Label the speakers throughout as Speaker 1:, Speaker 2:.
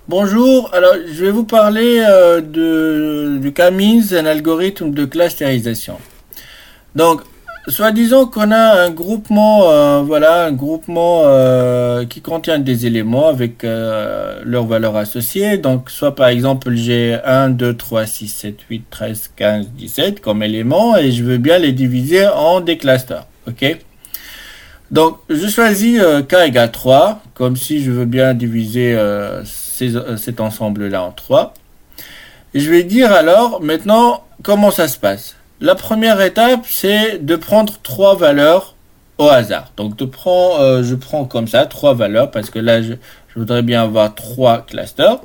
Speaker 1: Bonjour, alors je vais vous parler du K-means, un algorithme de clustérisation. Donc, soi-disant qu'on a un groupement, un groupement qui contient des éléments avec leurs valeurs associées. Donc, soit par exemple j'ai 1, 2, 3, 6, 7, 8, 13, 15, 17 comme éléments et je veux bien les diviser en des clusters. Ok? Donc, je choisis k égale 3, comme si je veux bien diviser cet ensemble-là en 3. Et je vais dire alors, maintenant, comment ça se passe. La première étape, c'est de prendre trois valeurs au hasard. Donc, je prends comme ça trois valeurs, parce que là, je voudrais bien avoir trois clusters.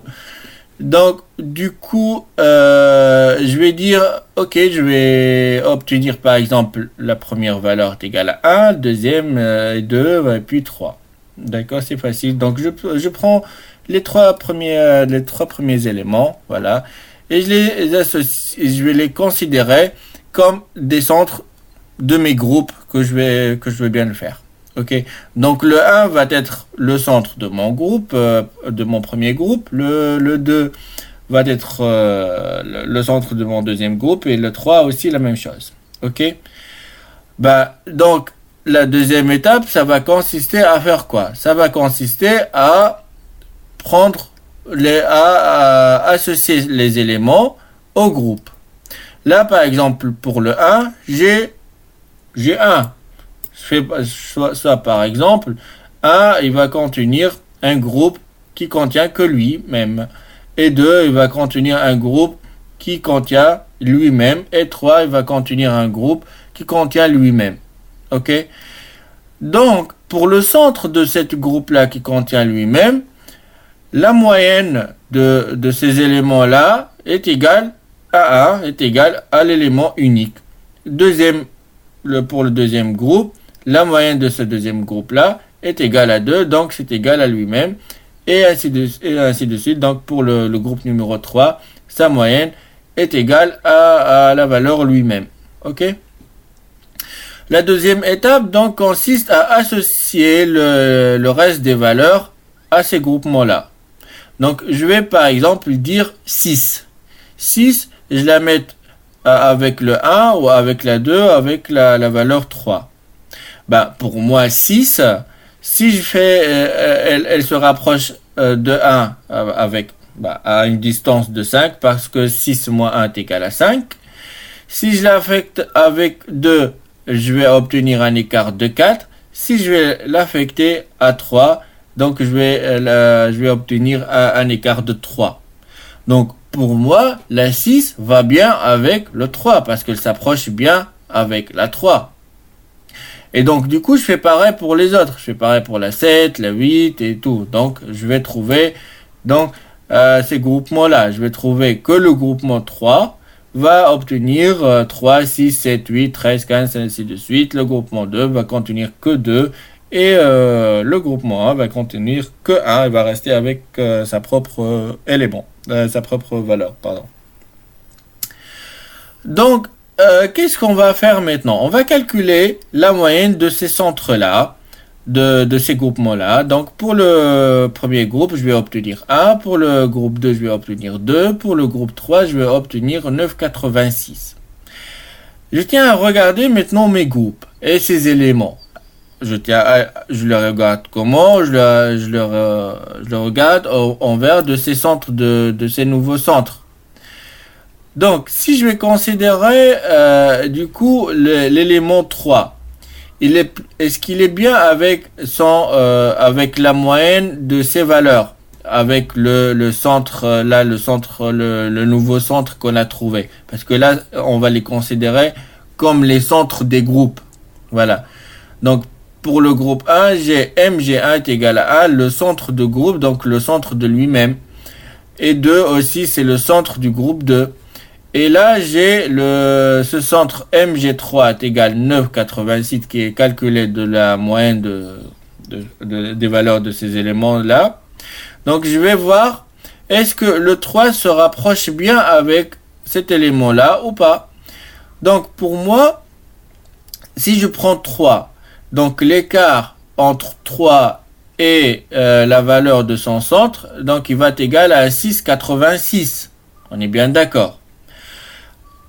Speaker 1: Donc, du coup, je vais dire, ok, je vais obtenir par exemple la première valeur est égale à 1, deuxième 2, et puis 3. D'accord, c'est facile. Donc, je prends les trois premiers éléments, voilà, et je vais les considérer comme des centres de mes groupes que je veux bien le faire. Ok, donc le 1 va être le centre de mon groupe, de mon premier groupe. Le 2 va être le centre de mon deuxième groupe. Et le 3 aussi la même chose. Ok, donc la deuxième étape, ça va consister à faire quoi? Ça va consister à prendre à associer les éléments au groupe. Là, par exemple, pour le 1, j'ai 1. Soit par exemple, 1, il va contenir un groupe qui contient que lui-même. Et 2, il va contenir un groupe qui contient lui-même. Et 3, il va contenir un groupe qui contient lui-même. Ok? Donc, pour le centre de ce groupe-là qui contient lui-même, la moyenne de ces éléments-là est égale à 1, est égale à l'élément unique. Pour le deuxième groupe, la moyenne de ce deuxième groupe-là est égale à 2, donc c'est égal à lui-même, et ainsi de suite. Donc pour le groupe numéro 3, sa moyenne est égale à la valeur lui-même. Ok? La deuxième étape donc consiste à associer le reste des valeurs à ces groupements-là. Donc je vais par exemple dire 6. 6, je la mets avec le 1 ou avec la 2, avec la valeur 3. Pour moi, 6, si je fais, elle se rapproche de 1 avec à une distance de 5 parce que 6 moins 1 est égal à 5. Si je l'affecte avec 2, je vais obtenir un écart de 4. Si je vais l'affecter à 3, donc je vais obtenir un écart de 3. Donc pour moi, la 6 va bien avec le 3 parce qu'elle s'approche bien avec la 3. Et donc du coup, je fais pareil pour les autres. Je fais pareil pour la 7, la 8 et tout. Donc je vais trouver ces groupements-là. Je vais trouver que le groupement 3 va obtenir 3, 6, 7, 8, 13, 15, ainsi de suite. Le groupement 2 va contenir que 2. Et le groupement 1 va contenir que 1. Il va rester avec sa propre élément. Sa propre valeur, pardon. Donc, qu'est-ce qu'on va faire maintenant? On va calculer la moyenne de ces centres-là, de ces groupements-là. Donc, pour le premier groupe, je vais obtenir 1. Pour le groupe 2, je vais obtenir 2. Pour le groupe 3, je vais obtenir 9,86. Je tiens à regarder maintenant mes groupes et ces éléments. Je le regarde comment? Je le regarde envers de ces centres, de ces nouveaux centres. Donc, si je vais considérer du coup l'élément 3, est-ce qu'il est bien avec avec la moyenne de ses valeurs, avec le centre le nouveau centre qu'on a trouvé, parce que là on va les considérer comme les centres des groupes. Voilà. Donc pour le groupe 1, j'ai MG1 est égal à 1, le centre de groupe, donc le centre de lui-même. Et 2 aussi, c'est le centre du groupe 2. Et là, j'ai ce centre MG3 est égal à 9,86 qui est calculé de la moyenne des valeurs de ces éléments-là. Donc, je vais voir, est-ce que le 3 se rapproche bien avec cet élément-là ou pas? Donc, pour moi, si je prends 3, donc l'écart entre 3 et la valeur de son centre, donc il va être égal à 6,86. On est bien d'accord.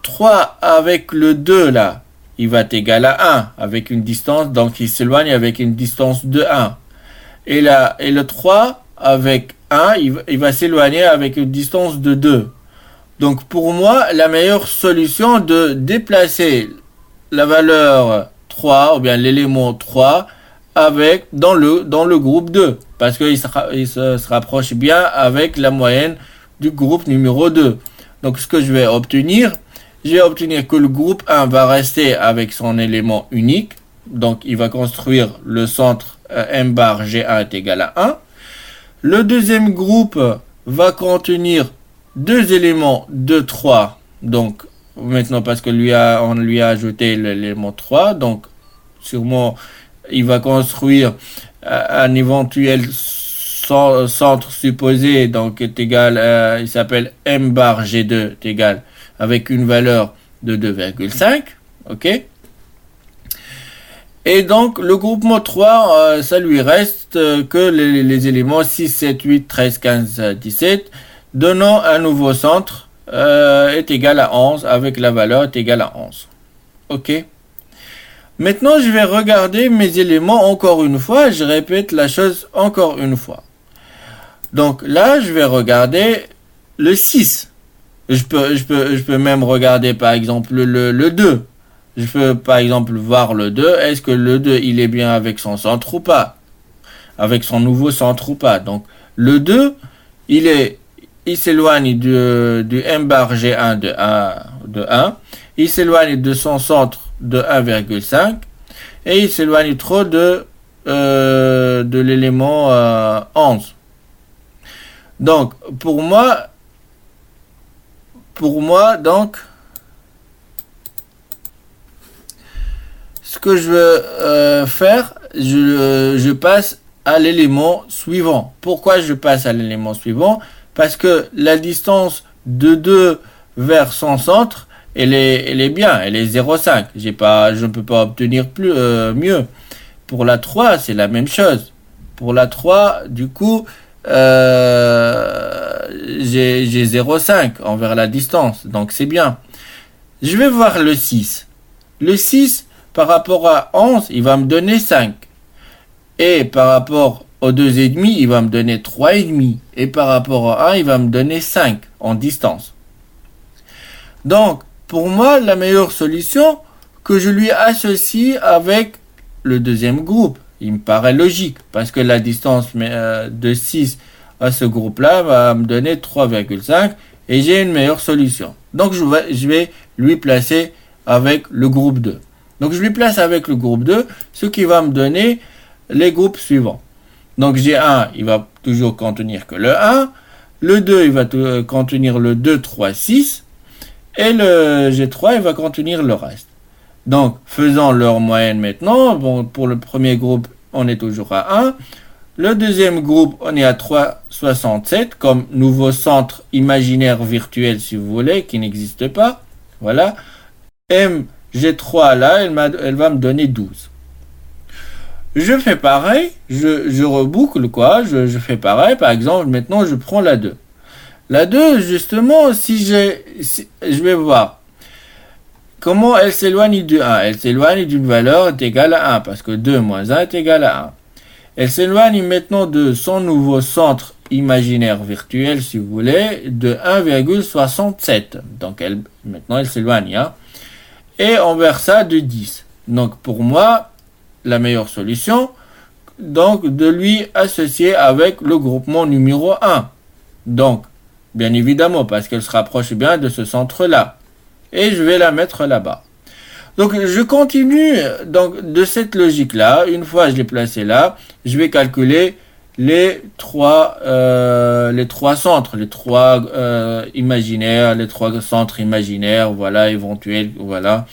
Speaker 1: 3 avec le 2 là, il va être égal à 1 avec une distance, donc il s'éloigne avec une distance de 1. Et le 3 avec 1, il va s'éloigner avec une distance de 2. Donc pour moi, la meilleure solution de déplacer la valeur 3 ou bien l'élément 3 dans le groupe 2 parce qu'il se rapproche bien avec la moyenne du groupe numéro 2. Donc ce que je vais obtenir que le groupe 1 va rester avec son élément unique. Donc il va construire le centre M bar G1 est égal à 1. Le deuxième groupe va contenir deux éléments de 3. Donc maintenant parce que on lui a ajouté l'élément 3. Donc sûrement il va construire un éventuel centre supposé, donc est égal, il s'appelle M bar G2 est égal avec une valeur de 2,5, ok. Et donc le groupement 3, ça lui reste que les éléments 6, 7, 8, 13, 15, 17, donnant un nouveau centre est égal à 11 avec la valeur est égale à 11, ok. Maintenant, je vais regarder mes éléments encore une fois. Je répète la chose encore une fois. Donc là, je vais regarder le 6. Je peux même regarder par exemple le 2. Je peux par exemple voir le 2. Est-ce que le 2, il est bien avec son centre ou pas? Avec son nouveau centre ou pas? Donc le 2, il s'éloigne du M bar G1 de 1. Il s'éloigne de son centre de 1,5 et il s'éloigne trop de l'élément 11. Donc pour moi donc ce que je veux faire, je passe à l'élément suivant. Pourquoi je passe à l'élément suivant? Parce que la distance de 2 vers son centre, elle est bien, elle est 0,5. Je ne peux pas obtenir mieux. Pour la 3, c'est la même chose. Pour la 3, du coup, j'ai 0,5 envers la distance. Donc c'est bien. Je vais voir le 6. Le 6, par rapport à 11, il va me donner 5. Et par rapport au 2,5, il va me donner 3,5. Et par rapport à 1, il va me donner 5 en distance. Donc, pour moi, la meilleure solution, que je lui associe avec le deuxième groupe. Il me paraît logique, parce que la distance de 6 à ce groupe-là va me donner 3,5, et j'ai une meilleure solution. Donc, je vais lui placer avec le groupe 2. Donc, je lui place avec le groupe 2, ce qui va me donner les groupes suivants. Donc, G1, il va toujours contenir que le 1. Le 2, il va contenir le 2, 3, 6. Et le G3, il va contenir le reste. Donc, faisons leur moyenne maintenant. Bon, pour le premier groupe, on est toujours à 1. Le deuxième groupe, on est à 3,67 comme nouveau centre imaginaire virtuel, si vous voulez, qui n'existe pas. Voilà. G3, là, elle va me donner 12. Je fais pareil. Je reboucle, quoi. Je fais pareil. Par exemple, maintenant, je prends la 2. La 2, justement, je vais voir comment elle s'éloigne du 1. Elle s'éloigne d'une valeur égale à 1, parce que 2 moins 1 est égal à 1. Elle s'éloigne maintenant de son nouveau centre imaginaire virtuel, si vous voulez, de 1,67. Donc, maintenant, elle s'éloigne. Hein. Et envers ça, de 10. Donc, pour moi, la meilleure solution, donc, de lui associer avec le groupement numéro 1. Donc, bien évidemment, parce qu'elle se rapproche bien de ce centre-là. Et je vais la mettre là-bas. Donc, je continue donc, de cette logique-là. Une fois je l'ai placé là, je vais calculer les trois centres, les trois imaginaires, les trois centres imaginaires, voilà, éventuels, voilà,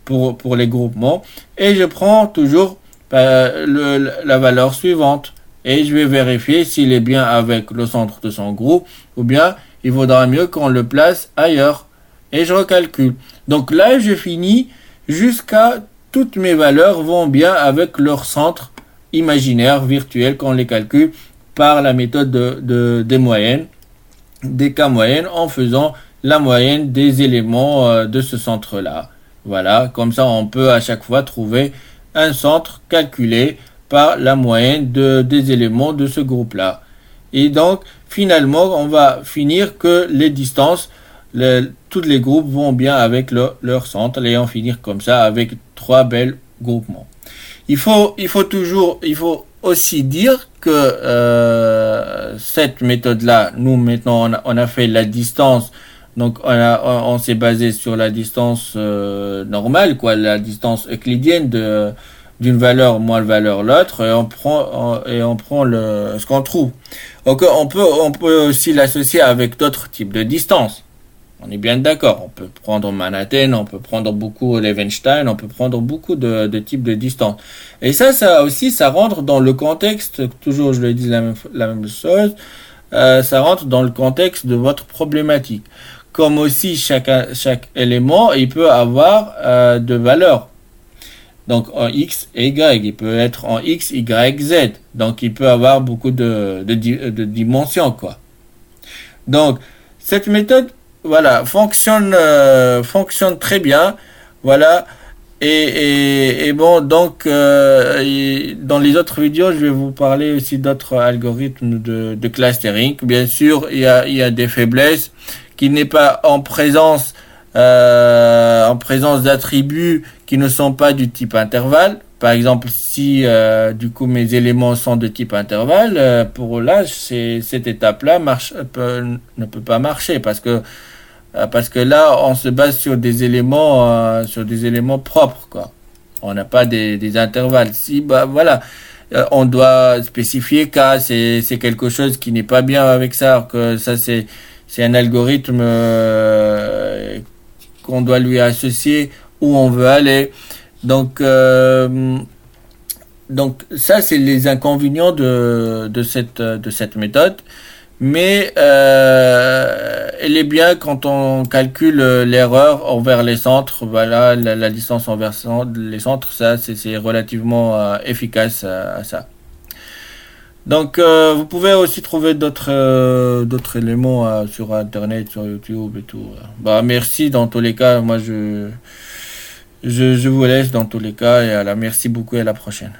Speaker 1: pour les groupements. Et je prends toujours la valeur suivante. Et je vais vérifier s'il est bien avec le centre de son groupe, ou bien il vaudra mieux qu'on le place ailleurs. Et je recalcule. Donc là, je finis jusqu'à toutes mes valeurs vont bien avec leur centre imaginaires, virtuels, qu'on les calcule par la méthode des moyennes, des cas moyennes, en faisant la moyenne des éléments de ce centre-là. Voilà, comme ça on peut à chaque fois trouver un centre calculé par la moyenne des éléments de ce groupe-là. Et donc, finalement, on va finir que les distances, tous les groupes vont bien avec leur centre, et on finir comme ça avec 3 belles groupements. Il faut aussi dire que cette méthode-là, nous maintenant, on a fait la distance. Donc on s'est basé sur la distance normale, quoi, la distance euclidienne d'une valeur moins la valeur l'autre, et on prend ce qu'on trouve. Donc on peut aussi l'associer avec d'autres types de distances. On est bien d'accord. On peut prendre Manhattan, on peut prendre beaucoup Levenstein, on peut prendre beaucoup de types de distances. Et ça aussi, ça rentre dans le contexte. Toujours, je le dis la même chose. Ça rentre dans le contexte de votre problématique. Comme aussi chaque élément, il peut avoir de valeurs. Donc en x et y, il peut être en x, y, z. Donc il peut avoir beaucoup de dimensions, quoi. Donc cette méthode, voilà, fonctionne très bien, voilà. Et bon, donc dans les autres vidéos, je vais vous parler aussi d'autres algorithmes de clustering. Bien sûr, il y a des faiblesses qui n'est pas en présence d'attributs qui ne sont pas du type intervalle. Par exemple, si du coup mes éléments sont de type intervalle, pour là, cette étape-là ne peut pas marcher parce que là, on se base sur des éléments propres, quoi. On n'a pas des intervalles. Si, voilà, on doit spécifier K, c'est quelque chose qui n'est pas bien avec ça, que ça c'est un algorithme qu'on doit lui associer où on veut aller. Donc ça c'est les inconvénients de cette méthode. Mais elle est bien quand on calcule l'erreur envers les centres. Voilà, la distance envers les centres, ça c'est relativement efficace à ça. Donc vous pouvez aussi trouver d'autres éléments sur internet, sur YouTube et tout. Merci dans tous les cas. Moi je vous laisse dans tous les cas et merci beaucoup et à la prochaine.